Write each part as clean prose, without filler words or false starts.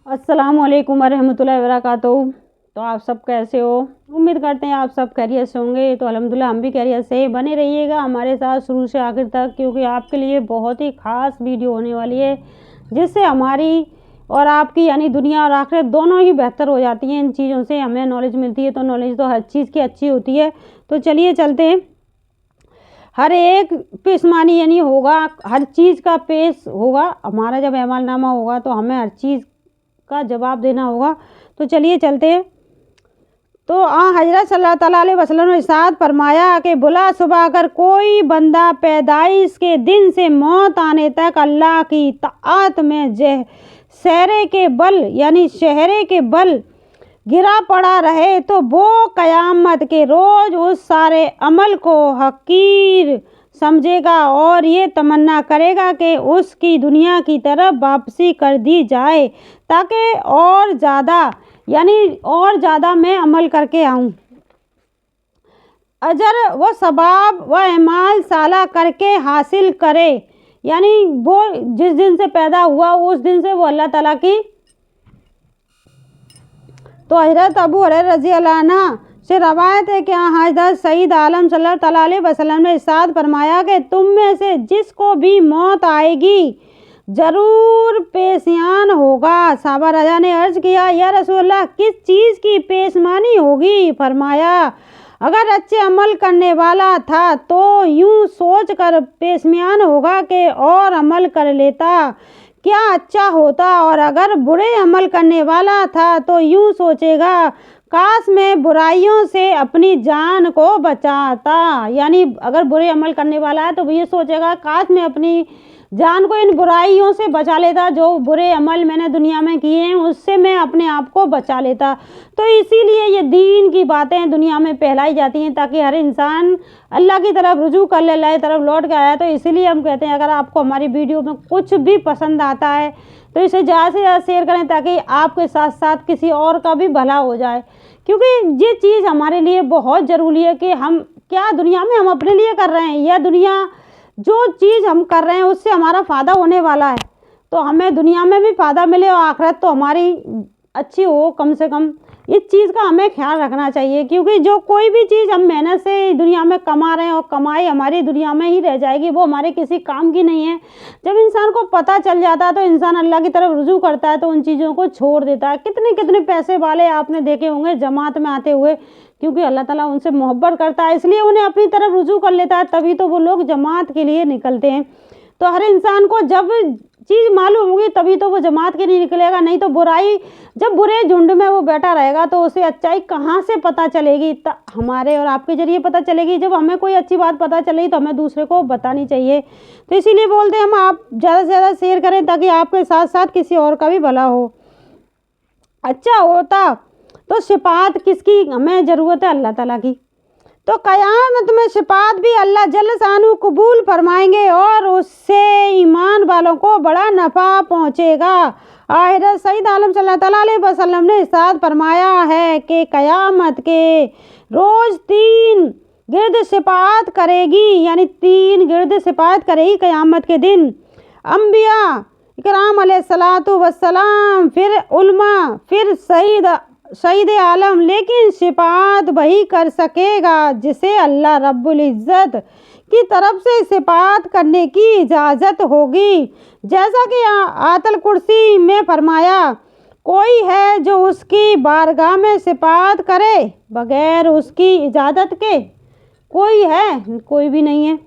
अस्सलाम वालेकुम वरहमतुल्लाहि वबरकातुहू। तो आप सब कैसे हो? उम्मीद करते हैं आप सब खैरियत से होंगे। तो अल्हम्दुलिल्लाह हम भी खैरियत से। बने रहिएगा हमारे साथ शुरू से आखिर तक, क्योंकि आपके लिए बहुत ही ख़ास वीडियो होने वाली है, जिससे हमारी और आपकी यानी दुनिया और आखिरत दोनों ही बेहतर हो जाती हैं। इन चीज़ों से हमें नॉलेज मिलती है, तो नॉलेज तो हर चीज़ की अच्छी होती है। तो चलिए चलते हैं। हर एक पेशमानी यानी होगा, हर चीज़ का पेश होगा। हमारा जब अमालनामा होगा तो हमें हर चीज़ का जवाब देना होगा। तो चलिए चलते हैं। तो हज़रत सल्लल्लाहु अलैहि वसल्लम ने इरशाद फरमाया कि बुला सुबह अगर कोई बंदा पैदाइश के दिन से मौत आने तक अल्लाह की ताअत में शहरे के बल गिरा पड़ा रहे, तो वो क़यामत के रोज़ उस सारे अमल को हकीर समझेगा और ये तमन्ना करेगा कि उसकी दुनिया की तरफ वापसी कर दी जाए, ताकि और ज़्यादा मैं अमल करके आऊँ, अजर व सवाब व अमाल साला करके हासिल करे। यानी वो जिस दिन से पैदा हुआ उस दिन से वो अल्लाह ताला की। तो हज़रत अबू हुरैरा रज़ी अल्लाह अन्हु से रवायत है कि हज़रत सईद आलम सल्लल्लाहु अलैहि वसल्लम ने इरशाद फरमाया कि तुम में से जिसको भी मौत आएगी ज़रूर पेशियान होगा। साहबा रज़ा ने अर्ज़ किया, या रसूलल्लाह किस चीज़ की पेशमानी होगी? फरमाया, अगर अच्छे अमल करने वाला था तो यूँ सोच कर पेशमान होगा कि और अमल कर लेता क्या अच्छा होता, और अगर बुरे अमल करने वाला था तो यूँ सोचेगा काश मैं बुराइयों से अपनी जान को बचाता। यानी अगर बुरे अमल करने वाला है तो वो ये सोचेगा काश मैं अपनी जान को इन बुराइयों से बचा लेता, जो बुरे अमल मैंने दुनिया में किए हैं उससे मैं अपने आप को बचा लेता। तो इसीलिए ये दीन की बातें दुनिया में फैलाई जाती हैं, ताकि हर इंसान अल्लाह की तरफ रुजू कर ले, अल्लाह की तरफ लौट के आया। तो इसीलिए हम कहते हैं अगर आपको हमारी वीडियो में कुछ भी पसंद आता है तो इसे ज़्यादा से ज़्यादा शेयर करें, ताकि आपके साथ साथ किसी और का भी भला हो जाए। क्योंकि ये चीज़ हमारे लिए बहुत ज़रूरी है कि हम क्या दुनिया में हम अपने लिए कर रहे हैं, या दुनिया जो चीज़ हम कर रहे हैं उससे हमारा फ़ायदा होने वाला है, तो हमें दुनिया में भी फ़ायदा मिले और आखिरत तो हमारी अच्छी हो। कम से कम इस चीज़ का हमें ख्याल रखना चाहिए, क्योंकि जो कोई भी चीज़ हम मेहनत से दुनिया में कमा रहे हैं और कमाई हमारी दुनिया में ही रह जाएगी, वो हमारे किसी काम की नहीं है। जब इंसान को पता चल जाता है तो इंसान अल्लाह की तरफ रुजू करता है, तो उन चीज़ों को छोड़ देता है। कितने कितने पैसे वाले आपने देखे होंगे जमात में आते हुए, क्योंकि अल्लाह ताला उनसे मोहब्बत करता है इसलिए उन्हें अपनी तरफ रुजू कर लेता है, तभी तो वो लोग जमात के लिए निकलते हैं। तो हर इंसान को जब चीज़ मालूम होगी तभी तो वो जमात के लिए निकलेगा, नहीं तो जब बुरे झुंड में वो बैठा रहेगा तो उसे अच्छाई कहाँ से पता चलेगी? हमारे और आपके ज़रिए पता चलेगी। जब हमें कोई अच्छी बात पता चलेगी तो हमें दूसरे को बतानी चाहिए। तो इसीलिए बोलते हैं हम आप ज़्यादा से ज़्यादा शेयर करें, ताकि आपके साथ साथ किसी और का भी भला हो। अच्छा होता तो शिफात किसकी हमें ज़रूरत है? अल्लाह ताला की। तो क़यामत में शिफात भी अल्लाह जल्ल शानु कबूल फरमाएंगे और उससे ईमान वालों को बड़ा नफ़ा पहुँचेगा। हज़रत सईद आलम सल्लल्लाहु अलैहि वसल्लम ने इरशाद फरमाया है कि क़यामत के रोज़ 3 गिरद शिफात करेगी, यानी 3 गिरद शिफात करेगी क़यामत के दिन। अम्बिया इकराम अलैहिस्सलातु वस्सलाम, फिर उलमा, फिर शहीद आलम। लेकिन शिफात वही कर सकेगा जिसे अल्लाह रब्बुल इज़्ज़त की तरफ से शिफात करने की इजाज़त होगी। जैसा कि आयतुल कुर्सी में फरमाया, कोई है जो उसकी बारगाह में शिफात करे बगैर उसकी इजाज़त के? कोई है? कोई भी नहीं है।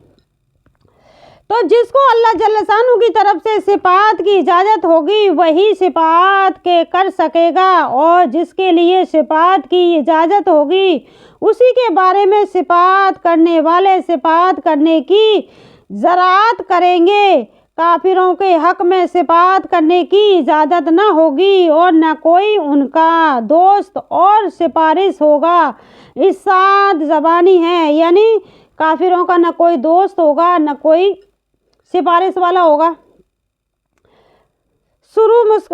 तो जिसको अल्लाह जल्ल शानु की तरफ से शिफात की इजाज़त होगी वही शिफात के कर सकेगा, और जिसके लिए शिफात की इजाज़त होगी उसी के बारे में शिफात करने वाले शिफात करने की ज़राअत करेंगे। काफिरों के हक़ में शिफात करने की इजाज़त न होगी और न कोई उनका दोस्त और सिफारिश होगा। इरशाद ज़बानी है, यानी काफिरों का न कोई दोस्त होगा न कोई सिफारिश वाला होगा।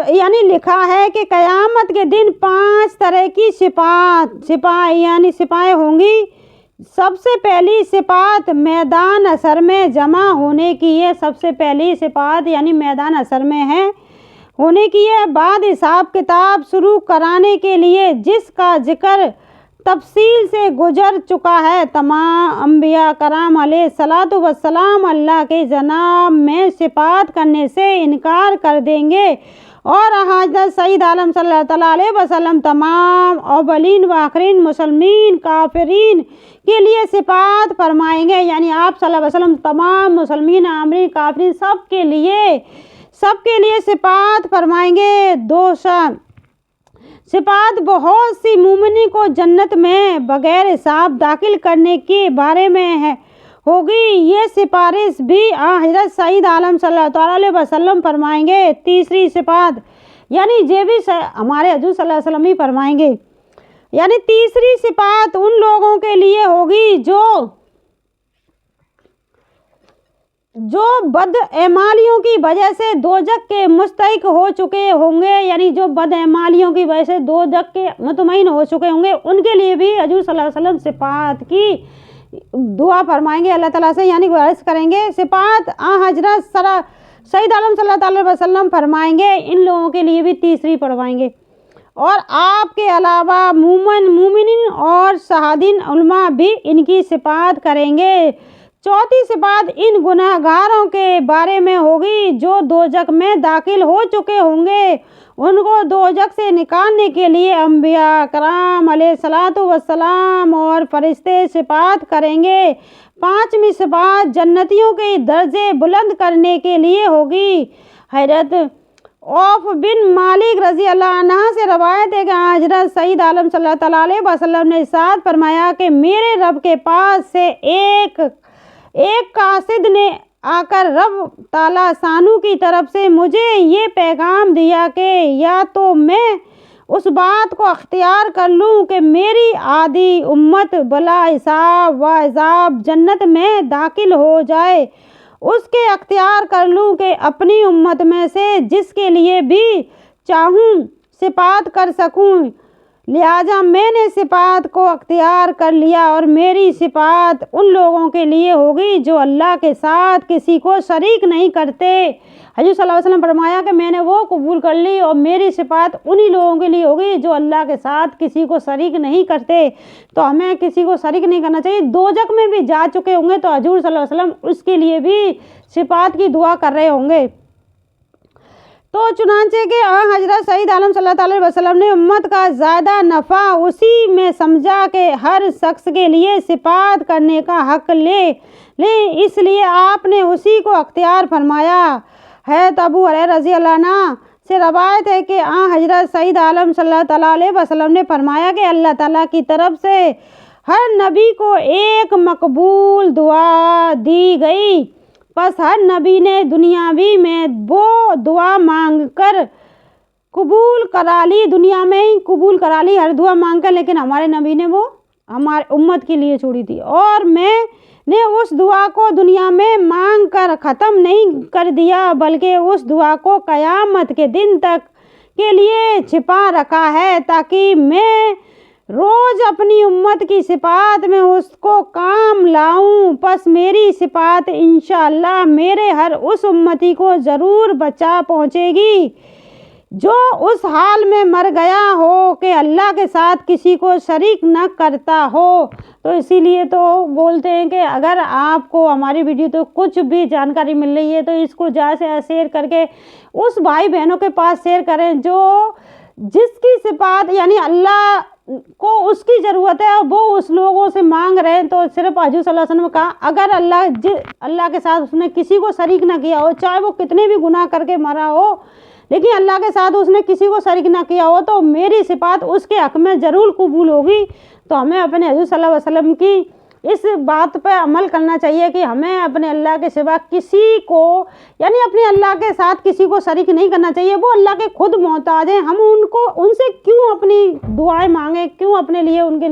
यानी लिखा है कि क़यामत के दिन 5 तरह की सिपाएँ होंगी। सबसे पहली सिफात मैदान असर में जमा होने की, ये सबसे पहली सिफात यानी मैदान असर में है। होने की है। बाद हिसाब किताब शुरू कराने के लिए जिसका जिक्र तफसील से गुजर चुका है। तमाम अम्बिया कराम अलैहिस्सलातु वस्सलाम अल्लाह के जनाब में सिफात करने से इनकार कर देंगे और हज़रत सईद आलम सल्लल्लाहु अलैहि वसल्लम तमाम अव्वलीन व आखिरीन मुसलमीन काफिरीन के लिए सिफात फरमाएंगे। यानी आप सल्लल्लाहु अलैहि वसल्लम तमाम मुसलमीन आमरीन काफिरीन सबके लिए सिफात फरमाएंगे। दोषा सिफात बहुत सी मोमिनी को जन्नत में बग़ैर हिसाब दाखिल करने के बारे में है होगी। ये सिफारिश भी हज़रत सईद आलम सल्लल्लाहु अलैहि वसल्लम फरमाएंगे। तीसरी सिफात यानी ये भी हमारे हजूर सल्लल्लाहु अलैहि वसल्लम ही फरमाएंगे। यानी तीसरी सिफात उन लोगों के लिए होगी जो बदएमालियों की वजह से दोजख के मुस्तहिक हो चुके होंगे। यानी जो बदएमालियों की वजह से दोजख के मुतमईन हो चुके होंगे उनके लिए भी हजूर सल्लल्लाहु अलैहि वसल्लम सिफात की दुआ फरमाएंगे अल्लाह ताला से, यानी गुजारिश करेंगे। सिफात हज़रत सईद आलम सल्लल्लाहु अलैहि वसल्लम फरमाएंगे, इन लोगों के लिए भी तीसरी पढ़वाएंगे। और आपके अलावा मोमिनीन और शहादीन उलमा भी इनकी सिफात करेंगे। चौथी सिफात इन गुनहगारों के बारे में होगी जो दोजख में दाखिल हो चुके होंगे। उनको दोजख से निकालने के लिए अम्बिया कराम अलैहिस्सलातु वस्सलाम और फरिश्ते सिफात करेंगे। पांचवी सिफात जन्नतियों के दर्जे बुलंद करने के लिए होगी। हज़रत औफ बिन मालिक रज़ी अल्लाह अन्हा से रवायत है कि हज़रत सईद आलम सल्लल्लाहु अलैहि वसल्लम ने इरशाद फरमाया कि मेरे रब के पास से एक कासिद ने आकर रब ताला सानू की तरफ से मुझे ये पैगाम दिया कि या तो मैं उस बात को अख्तियार कर लूँ कि मेरी आधी उम्मत बला हिसाब व इज़ाब जन्नत में दाखिल हो जाए, उसके अख्तियार कर लूँ कि अपनी उम्मत में से जिसके लिए भी चाहूँ सिफात कर सकूँ। लिहाजा मैंने सिफात को अख्तियार कर लिया और मेरी सिफात उन लोगों के लिए होगी जो अल्लाह के साथ किसी को शरीक नहीं करते। हजूर सल्लल्लाहु अलैहि वसल्लम फरमाया कि मैंने वो कबूल कर ली और मेरी सिफात उन्हीं लोगों के लिए होगी जो अल्लाह के साथ किसी को शरीक नहीं करते। तो हमें किसी को शरीक नहीं करना चाहिए। दोजख में भी जा चुके होंगे तो हजूर सल्लल्लाहु अलैहि वसल्लम उसके लिए भी सिफात की दुआ कर रहे होंगे। तो चुनांचे के हज़रत सईद आलम सल्लल्लाहु अलैहि वसल्लम ने उम्मत का ज़्यादा नफ़ा उसी में समझा कि हर शख्स के लिए सिफात करने का हक़ ले, इसलिए आपने उसी को अख्तियार फरमाया है। अबू हुरैरा रज़ी अल्लाह अन्हु से रवायत है कि हज़रत सईद आलम सल्लल्लाहु अलैहि वसल्लम ने फरमाया कि अल्लाह ताला की तरफ से हर नबी को एक मकबूल दुआ दी गई, बस हर नबी ने दुनियावी में वो दुआ मांगकर कबूल करा ली, दुनिया में ही कबूल करा ली हर दुआ मांगकर, लेकिन हमारे नबी ने वो हमारे उम्मत के लिए छोड़ी थी। और मैंने उस दुआ को दुनिया में मांग कर ख़त्म नहीं कर दिया बल्कि उस दुआ को क़यामत के दिन तक के लिए छिपा रखा है ताकि मैं रोज़ अपनी उम्मत की सिफात में उसको काम लाऊं। बस मेरी सिफात इंशाअल्लाह मेरे हर उस उम्मती को ज़रूर बचा पहुँचेगी जो उस हाल में मर गया हो कि अल्लाह के साथ किसी को शरीक न करता हो। तो इसीलिए तो बोलते हैं कि अगर आपको हमारी वीडियो तो कुछ भी जानकारी मिल रही है तो इसको ज़्यादा से ज़्यादा शेयर करके उस भाई बहनों के पास शेयर करें जो जिसकी सिफात यानी अल्लाह को उसकी ज़रूरत है और वो उस लोगों से मांग रहे हैं। तो सिर्फ हजूर सल्लल्लाहु अलैहि वसल्लम ने कहा अगर अल्लाह के साथ उसने किसी को शरीक ना किया हो, चाहे वो कितने भी गुनाह करके मरा हो, लेकिन अल्लाह के साथ उसने किसी को शरीक ना किया हो तो मेरी सिफात उसके हक़ में ज़रूर कबूल होगी। तो हमें अपने हजूर सल्लल्लाहु अलैहि वसल्लम की इस बात पर अमल करना चाहिए कि हमें अपने अल्लाह के सिवा किसी को यानी अपने अल्लाह के साथ किसी को शरीक नहीं करना चाहिए। वो अल्लाह के खुद मोहताज हैं, हम उनसे क्यों अपनी दुआएं मांगे, क्यों अपने लिए उनके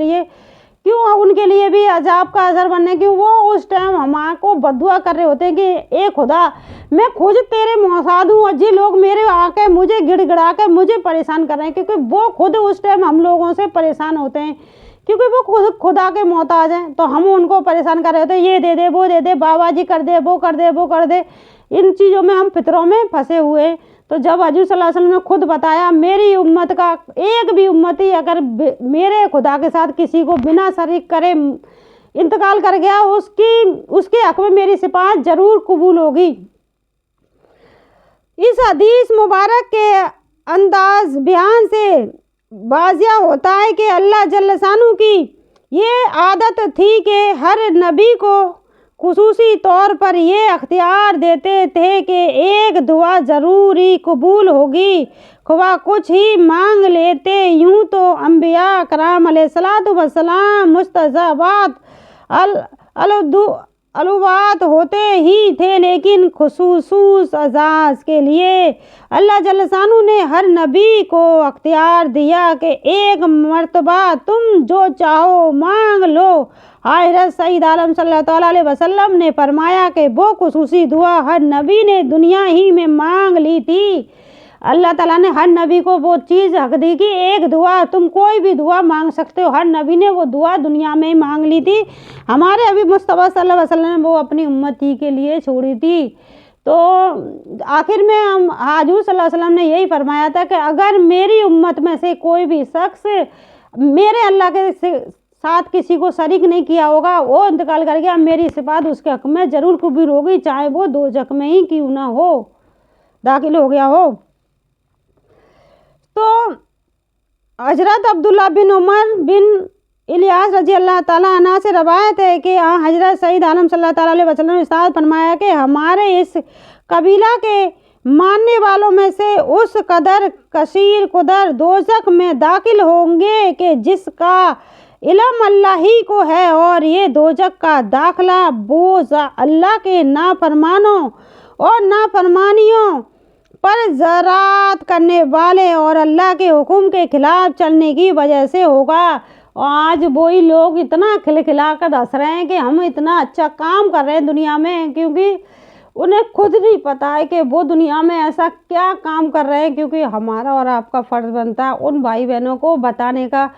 लिए भी अजाब का असर बनने, क्यों वो उस टाइम हमारे को बद्दुआ कर रहे होते हैं कि ए खुदा मैं खुद तेरे मोहताज हूँ और ये लोग मेरे आके मुझे गिड़गिड़ा के मुझे परेशान कर रहे हैं, क्योंकि वो खुद उस टाइम हम लोगों से परेशान होते हैं क्योंकि वो खुद खुदा के मोहताज हैं। तो हम उनको परेशान कर रहे होते हैं, ये दे दे वो दे दे, बाबा जी कर दे वो कर दे वो कर दे, इन चीज़ों में हम फितरों में फंसे हुए। तो जब हजूर सल्लल्लाहु अलैहि वसल्लम ने खुद बताया मेरी उम्मत का एक भी उम्मती अगर मेरे खुदा के साथ किसी को बिना शरीक करे इंतकाल कर गया, उसके हक में मेरी सिफात ज़रूर कबूल होगी। इस हदीस मुबारक के अंदाज बयान से वाज़िया होता है कि अल्लाह जल्ल शानू की ये आदत थी कि हर नबी को खुसूसी तौर पर ये अख्तियार देते थे कि एक दुआ ज़रूर ही कबूल होगी, ख्वाह कुछ ही मांग लेते। यूँ तो अम्बिया कराम अलैहिस्सलातु वस्सलाम मुस्तज़ाबात अलुवात होते ही थे, लेकिन खुसूस अजाज के लिए अल्लाह जल्ल शानू ने हर नबी को अख्तियार दिया कि एक मर्तबा तुम जो चाहो मांग लो। हज़रत सईद आलम सल्लल्लाहु अलैहि वसल्लम ने फरमाया कि वो खुसूसी दुआ हर नबी ने दुनिया ही में मांग ली थी। अल्लाह ताला ने हर नबी को वो चीज़ हक दी कि एक दुआ तुम कोई भी दुआ मांग सकते हो, हर नबी ने वो दुआ दुनिया में ही मांग ली थी। हमारे अभी मुस्तफ़ा सल्लल्लाहु अलैहि वसल्लम ने वो अपनी उम्मती के लिए छोड़ी थी। तो आखिर में हम हजूर सल्लल्लाहु अलैहि वसल्लम ने यही फरमाया था कि अगर मेरी उम्मत में से कोई भी शख्स मेरे अल्लाह के साथ किसी को शरीक नहीं किया होगा, वो इंतकाल कर गया, मेरी सिफात उसके हक में ज़रूर कबूल होगी, चाहे वो दोज़ख में ही क्यों ना हो दाखिल हो गया हो। तो हजरत अब्दुल्ला बिन उमर बिन इलियास रजी अल्लाह ताला अन्हा से रवायत है कि हजरत सईद आलम सल्लल्लाहु अलैहि वसल्लम ने इरशाद फरमाया कि हमारे इस कबीला के मानने वालों में से उस कदर कसीर कुदर दोज़ख में दाखिल होंगे कि जिसका इल्म अल्लाह ही को है, और ये दोज़ख का दाखिला बोझ अल्लाह के नाफरमानों और नाफरमानियों पर ज़रात करने वाले और अल्लाह के हुक्म के खिलाफ चलने की वजह से होगा। और आज वही लोग इतना खिलखिला कर हंस रहे हैं कि हम इतना अच्छा काम कर रहे हैं दुनिया में, क्योंकि उन्हें खुद नहीं पता है कि वो दुनिया में ऐसा क्या काम कर रहे हैं। क्योंकि हमारा और आपका फ़र्ज़ बनता है उन भाई बहनों को बताने का।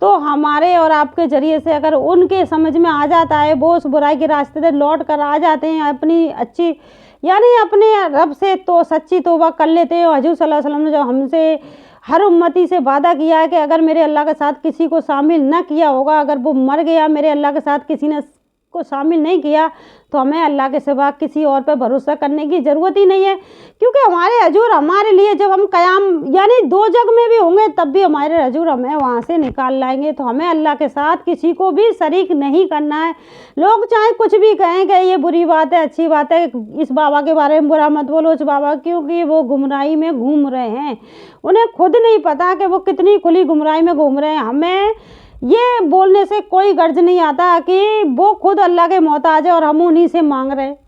तो हमारे और आपके ज़रिए से अगर उनके समझ में आ जाता है, वो उस बुराई के रास्ते से लौट कर आ जाते हैं, अपनी अच्छी यानी अपने रब से तो सच्ची तौबा कर लेते हैं। हजूर सल्लल्लाहु अलैहि वसल्लम ने जो हमसे हर उम्मती से वादा किया है कि अगर मेरे अल्लाह के साथ किसी को शामिल न किया होगा, अगर वो मर गया मेरे अल्लाह के साथ किसी ने को शामिल नहीं किया, तो हमें अल्लाह के सिवा किसी और पर भरोसा करने की ज़रूरत ही नहीं है। क्योंकि हमारे हजूर हमारे लिए जब हम क़याम यानी दोज़ख में भी होंगे तब भी हमारे हजूर हमें वहाँ से निकाल लाएंगे। तो हमें अल्लाह के साथ किसी को भी शरीक नहीं करना है। लोग चाहे कुछ भी कहें कि ये बुरी बात है, अच्छी बात है, इस बाबा के बारे में बुरा मत बोलो उस बाबा, क्योंकि वो गुमराही में घूम रहे हैं। उन्हें खुद नहीं पता कि वो कितनी खुली गुमराही में घूम रहे हैं। हमें ये बोलने से कोई गर्ज नहीं आता कि वो खुद अल्लाह के मोहताज है और हम उन्हीं से मांग रहे हैं।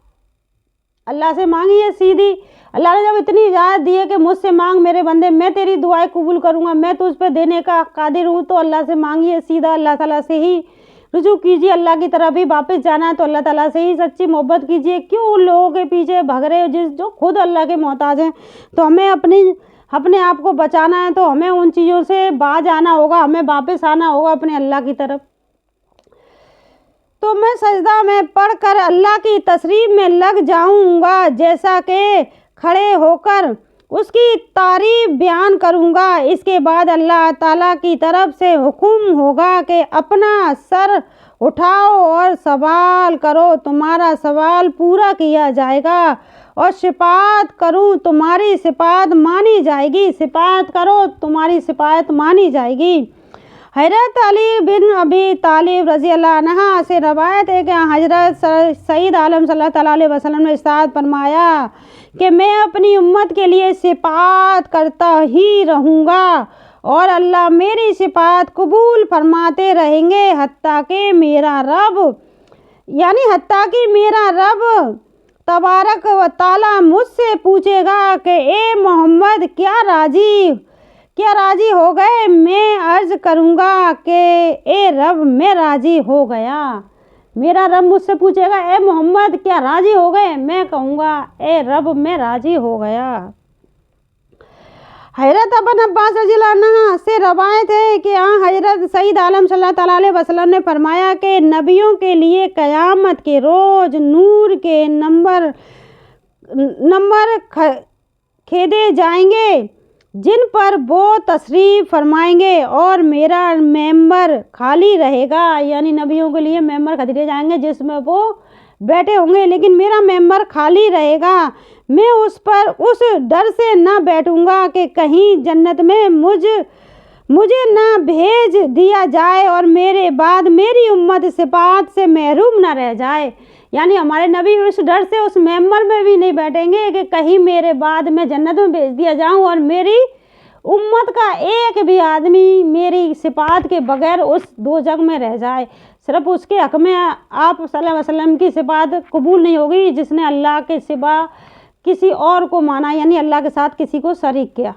अल्लाह से मांगिए सीधी। अल्लाह ने जब इतनी इजाज़त दी है कि मुझसे मांग मेरे बंदे, मैं तेरी दुआएं कबूल करूँगा, मैं तुझ पे देने का कादिर हूँ, तो अल्लाह से मांगिए सीधा। अल्लाह ताला से ही रुजू कीजिए, अल्लाह की तरफ ही वापस जाना है तो अल्लाह ताला से ही सच्ची मोहब्बत कीजिए। क्यों उन लोगों के पीछे भाग रहे हो जो खुद अल्लाह के मोहताज हैं। तो हमें अपने आप को बचाना है, तो हमें उन चीज़ों से बाज आना होगा, हमें वापस आना होगा अपने अल्लाह की तरफ। तो मैं सजदा में पढ़कर अल्लाह की तस्रीफ में लग जाऊंगा, जैसा कि खड़े होकर उसकी तारीफ बयान करूंगा। इसके बाद अल्लाह ताला की तरफ से हुक्म होगा कि अपना सर उठाओ और सवाल करो, तुम्हारा सवाल पूरा किया जाएगा, और सिफात करूँ तुम्हारी सिफात मानी जाएगी, सिफात करो तुम्हारी सिफात मानी जाएगी। हज़रत अली बिन अबी तालिब रज़ी अल्लाह अन्हा से रवायत है कि हज़रत सईद आलम सल्लल्लाहु अलैहि वसल्लम ने इरशाद फरमाया कि मैं अपनी उम्मत के लिए सिफात करता ही रहूँगा और अल्लाह मेरी सिफात कबूल फरमाते रहेंगे, हत्ता कि मेरा रब तबारक व ताला मुझसे पूछेगा कि ए मोहम्मद क्या राजी हो गए। मैं अर्ज़ करूँगा कि ए रब मैं राज़ी हो गया। मेरा रब मुझसे पूछेगा ए मोहम्मद क्या राज़ी हो गए, मैं कहूँगा ए रब मैं राज़ी हो गया। हज़रत इब्न अब्बास रज़ियल्लाहु अन्हु से रवायत है कि हज़रत सईद आलम सल्लल्लाहु अलैहि वसल्लम ने फरमाया कि नबियों के लिए क़यामत के रोज़ नूर के नंबर खेदे जाएंगे जिन पर वो तशरीफ़ फरमाएंगे और मेरा मेंबर खाली रहेगा। यानी नबियों के लिए मेंबर खरीदे जाएंगे जिसमें वो बैठे होंगे, लेकिन मेरा मेंबर खाली रहेगा। मैं उस पर उस डर से न बैठूंगा कि कहीं जन्नत में मुझे ना भेज दिया जाए और मेरे बाद मेरी उम्मत सिफात से महरूम न रह जाए। यानी हमारे नबी उस डर से उस मेंबर में भी नहीं बैठेंगे कि कहीं मेरे बाद मैं जन्नत में भेज दिया जाऊं और मेरी उम्मत का एक भी आदमी मेरी सिफात के बगैर उस दोजख में रह जाए। सिर्फ उसके हक़ में आप सल्लल्लाहु अलैहि वसल्लम की सिफात कबूल नहीं होगी जिसने अल्लाह के सिवा किसी और को माना, यानी अल्लाह के साथ किसी को शरीक किया,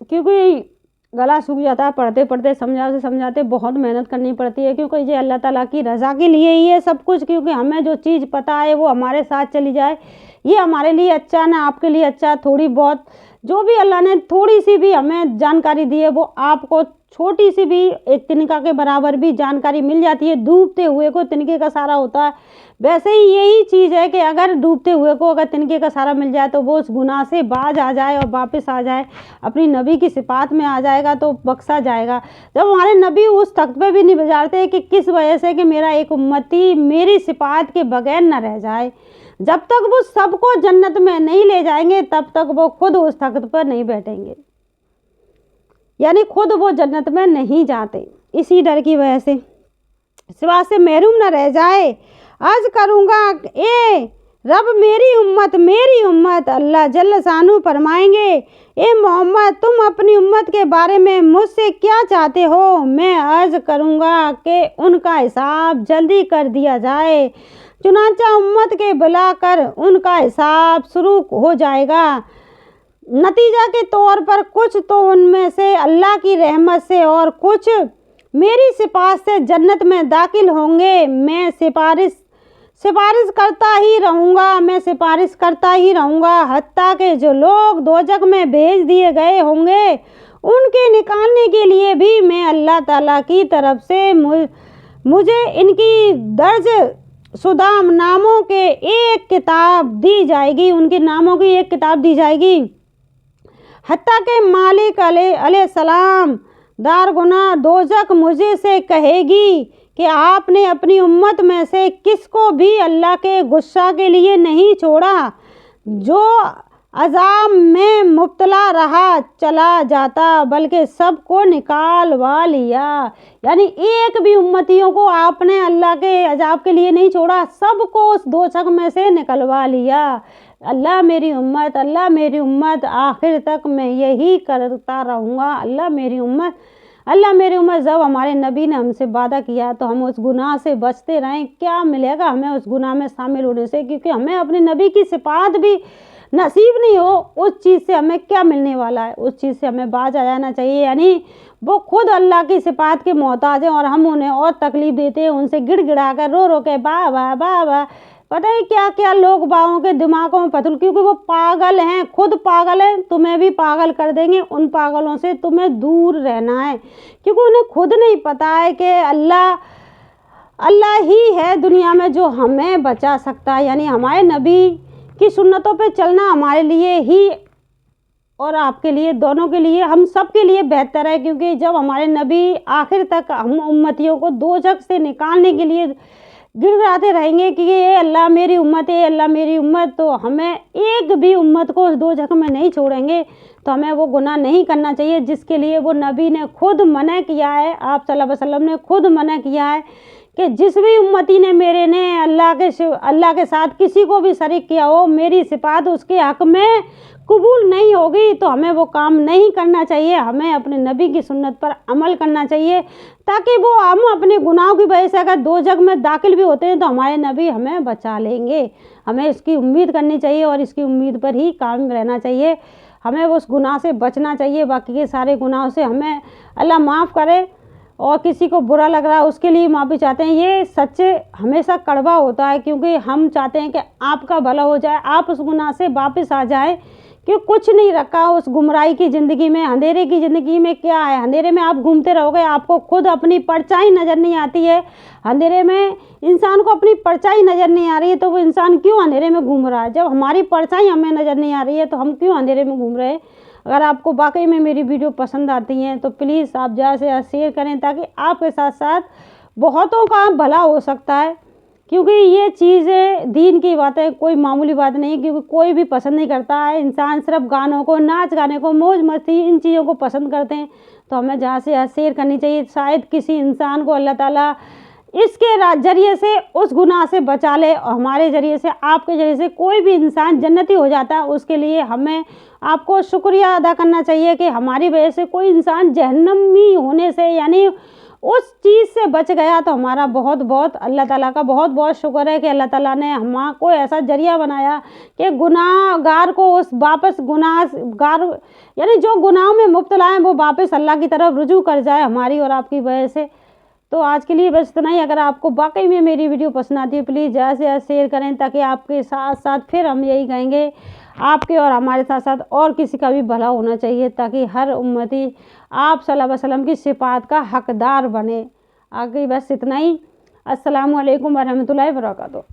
क्योंकि गला सूख जाता है पढ़ते पढ़ते, समझाते बहुत मेहनत करनी पड़ती है, क्योंकि ये अल्लाह ताला की रज़ा के लिए ही है सब कुछ। क्योंकि हमें जो चीज़ पता है वो हमारे साथ चली जाए, ये हमारे लिए अच्छा ना आपके लिए अच्छा। थोड़ी बहुत जो भी अल्लाह ने थोड़ी सी भी हमें जानकारी दी है वो आपको छोटी सी भी एक तिनका के बराबर भी जानकारी मिल जाती है। डूबते हुए को तिनके का सहारा होता है, वैसे ही यही चीज़ है कि अगर डूबते हुए को अगर तिनके का सहारा मिल जाए तो वो उस गुनाह से बाज आ जाए और वापस आ जाए, अपनी नबी की सिफात में आ जाएगा तो बख्शा जाएगा। जब हमारे नबी उस तख्त पे भी नहीं बजाते कि किस वजह से कि मेरा एक उम्मती मेरी सिफात के बगैर न रह जाए, जब तक वो सबको जन्नत में नहीं ले जाएंगे तब तक वो खुद उस तख्त पर नहीं बैठेंगे, यानी खुद वो जन्नत में नहीं जाते। इसी डर की वजह से सिवा से महरूम न रह जाए। अर्ज करूँगा ए रब मेरी उम्मत। अल्लाह जल्ल शानू फरमाएंगे, ए मोहम्मद तुम अपनी उम्मत के बारे में मुझसे क्या चाहते हो? मैं अर्ज करूँगा कि उनका हिसाब जल्दी कर दिया जाए। चुनांचा उम्मत के बुलाकर उनका हिसाब शुरू हो जाएगा। नतीजा के तौर पर कुछ तो उनमें से अल्लाह की रहमत से और कुछ मेरी सिफात से जन्नत में दाखिल होंगे। मैं सिफारिश करता ही रहूँगा हत्ता के जो लोग दोजख में भेज दिए गए होंगे उनके निकालने के लिए भी मैं अल्लाह ताला की तरफ से मुझे इनकी दर्ज शुदा नामों के एक किताब दी जाएगी, उनके नामों की एक किताब दी जाएगी। हत्ता के मालिक अलैहिस्सलाम दारगुना दोजख मुझे से कहेगी कि आपने अपनी उम्मत में से किसको भी अल्लाह के गुस्सा के लिए नहीं छोड़ा, जो अज़ाब में मुब्तला रहा चला जाता, बल्कि सबको निकालवा लिया। यानी एक भी उम्मतियों को आपने अल्लाह के अज़ाब के लिए नहीं छोड़ा, सबको उस दोजख में से निकलवा लिया। अल्लाह मेरी उम्मत, आखिर तक मैं यही करता रहूँगा। अल्लाह मेरी उम्मत। जब हमारे नबी ने हमसे वादा किया तो हम उस गुनाह से बचते रहें। क्या मिलेगा हमें उस गुनाह में शामिल होने से? क्योंकि हमें अपने नबी की सिफात भी नसीब नहीं हो, उस चीज़ से हमें क्या मिलने वाला है? उस चीज़ से हमें बाज आ जाना चाहिए। यानी वो खुद अल्लाह की सिफात के मोहताज हैं और हम उन्हें और तकलीफ़ देते हैं, उनसे गिड़गिड़ा कर रो के बा पता है क्या क्या लोग बागों के दिमागों में पतल, क्योंकि वो पागल हैं, खुद पागल हैं, तुम्हें भी पागल कर देंगे। उन पागलों से तुम्हें दूर रहना है, क्योंकि उन्हें खुद नहीं पता है कि अल्लाह ही है दुनिया में जो हमें बचा सकता है। यानी हमारे नबी की सुन्नतों पे चलना हमारे लिए ही और आपके लिए, दोनों के लिए, हम सब के लिए बेहतर है। क्योंकि जब हमारे नबी आखिर तक हम उम्मतियों को दोजख से निकालने के लिए गिड़गिड़ाते रहेंगे कि ये अल्लाह मेरी उम्मत, तो हमें एक भी उम्मत को उस दोजख में नहीं छोड़ेंगे। तो हमें वो गुनाह नहीं करना चाहिए जिसके लिए वो नबी ने खुद मना किया है, आप सल्लल्लाहु अलैहि वसल्लम ने खुद मना किया है कि जिस भी उम्मती ने अल्लाह के साथ किसी को भी शरीक किया हो, मेरी सिफात उसके हक़ में कबूल नहीं होगी। तो हमें वो काम नहीं करना चाहिए, हमें अपने नबी की सुन्नत पर अमल करना चाहिए, ताकि वो हम अपने गुनाहों की वजह से अगर दोजख में दाखिल भी होते हैं तो हमारे नबी हमें बचा लेंगे। हमें इसकी उम्मीद करनी चाहिए और इसकी उम्मीद पर ही काम रहना चाहिए। हमें उस गुनाह से बचना चाहिए, बाकी के सारे गुनाहों से हमें अल्लाह माफ़ करे। और किसी को बुरा लग रहा है उसके लिए माफ़ी चाहते हैं। ये सच्चे हमेशा कड़वा होता है, क्योंकि हम चाहते हैं कि आपका भला हो जाए, आप उस गुनाह से वापस आ जाए, कि कुछ नहीं रखा उस गुमराही की ज़िंदगी में। अंधेरे की ज़िंदगी में क्या है, अंधेरे में आप घूमते रहोगे, आपको खुद अपनी परछाई नज़र नहीं आती है। अंधेरे में इंसान को अपनी परछाई नज़र नहीं आ रही है तो वो इंसान क्यों अंधेरे में घूम रहा है। जब हमारी परछाई हमें नज़र नहीं आ रही है तो हम क्यों अंधेरे में घूम रहे हैं। अगर आपको वाकई में मेरी वीडियो पसंद आती हैं तो प्लीज़ आप ज़्यादा से ज़्यादा शेयर करें, ताकि आपके साथ साथ बहुतों का भला हो सकता है। क्योंकि ये चीज़ें दीन की बातें कोई मामूली बात नहीं है, क्योंकि कोई भी पसंद नहीं करता है। इंसान सिर्फ गानों को, नाच गाने को, मौज मस्ती, इन चीज़ों को पसंद करते हैं। तो हमें ज़्यादा से ज़्यादा शेयर करनी चाहिए। शायद किसी इंसान को अल्लाह ताला इसके ज़रिए से उस गुनाह से बचा ले, और हमारे ज़रिए से, आपके ज़रिए से कोई भी इंसान जन्नती हो जाता है। उसके लिए हमें आपको शुक्रिया अदा करना चाहिए कि हमारी वजह से कोई इंसान जहन्नमी होने से, यानी उस चीज़ से बच गया। तो हमारा बहुत बहुत अल्लाह ताला का बहुत बहुत शुक्र है कि अल्लाह ताला ने हमको ऐसा ज़रिया बनाया कि गुनाहगार को उस वापस गुनाहगार, यानी जो गुनाहों में मुब्तला हैं, वो वापस अल्लाह की तरफ रुजू कर जाए हमारी और आपकी वजह से। तो आज के लिए बस इतना ही। अगर आपको वाकई में मेरी वीडियो पसंद आती है प्लीज़ ज़्यादा से ज़्यादा शेयर करें, ताकि आपके साथ साथ फिर हम यही कहेंगे, आपके और हमारे साथ साथ और किसी का भी भला होना चाहिए, ताकि हर उम्मती आप सल्लल्लाहु अलैहि वसल्लम की सिफात का हकदार बने। आगे बस इतना ही। अस्सलामु अलैकुम वरहमतुल्लाहि वबरकातुहू।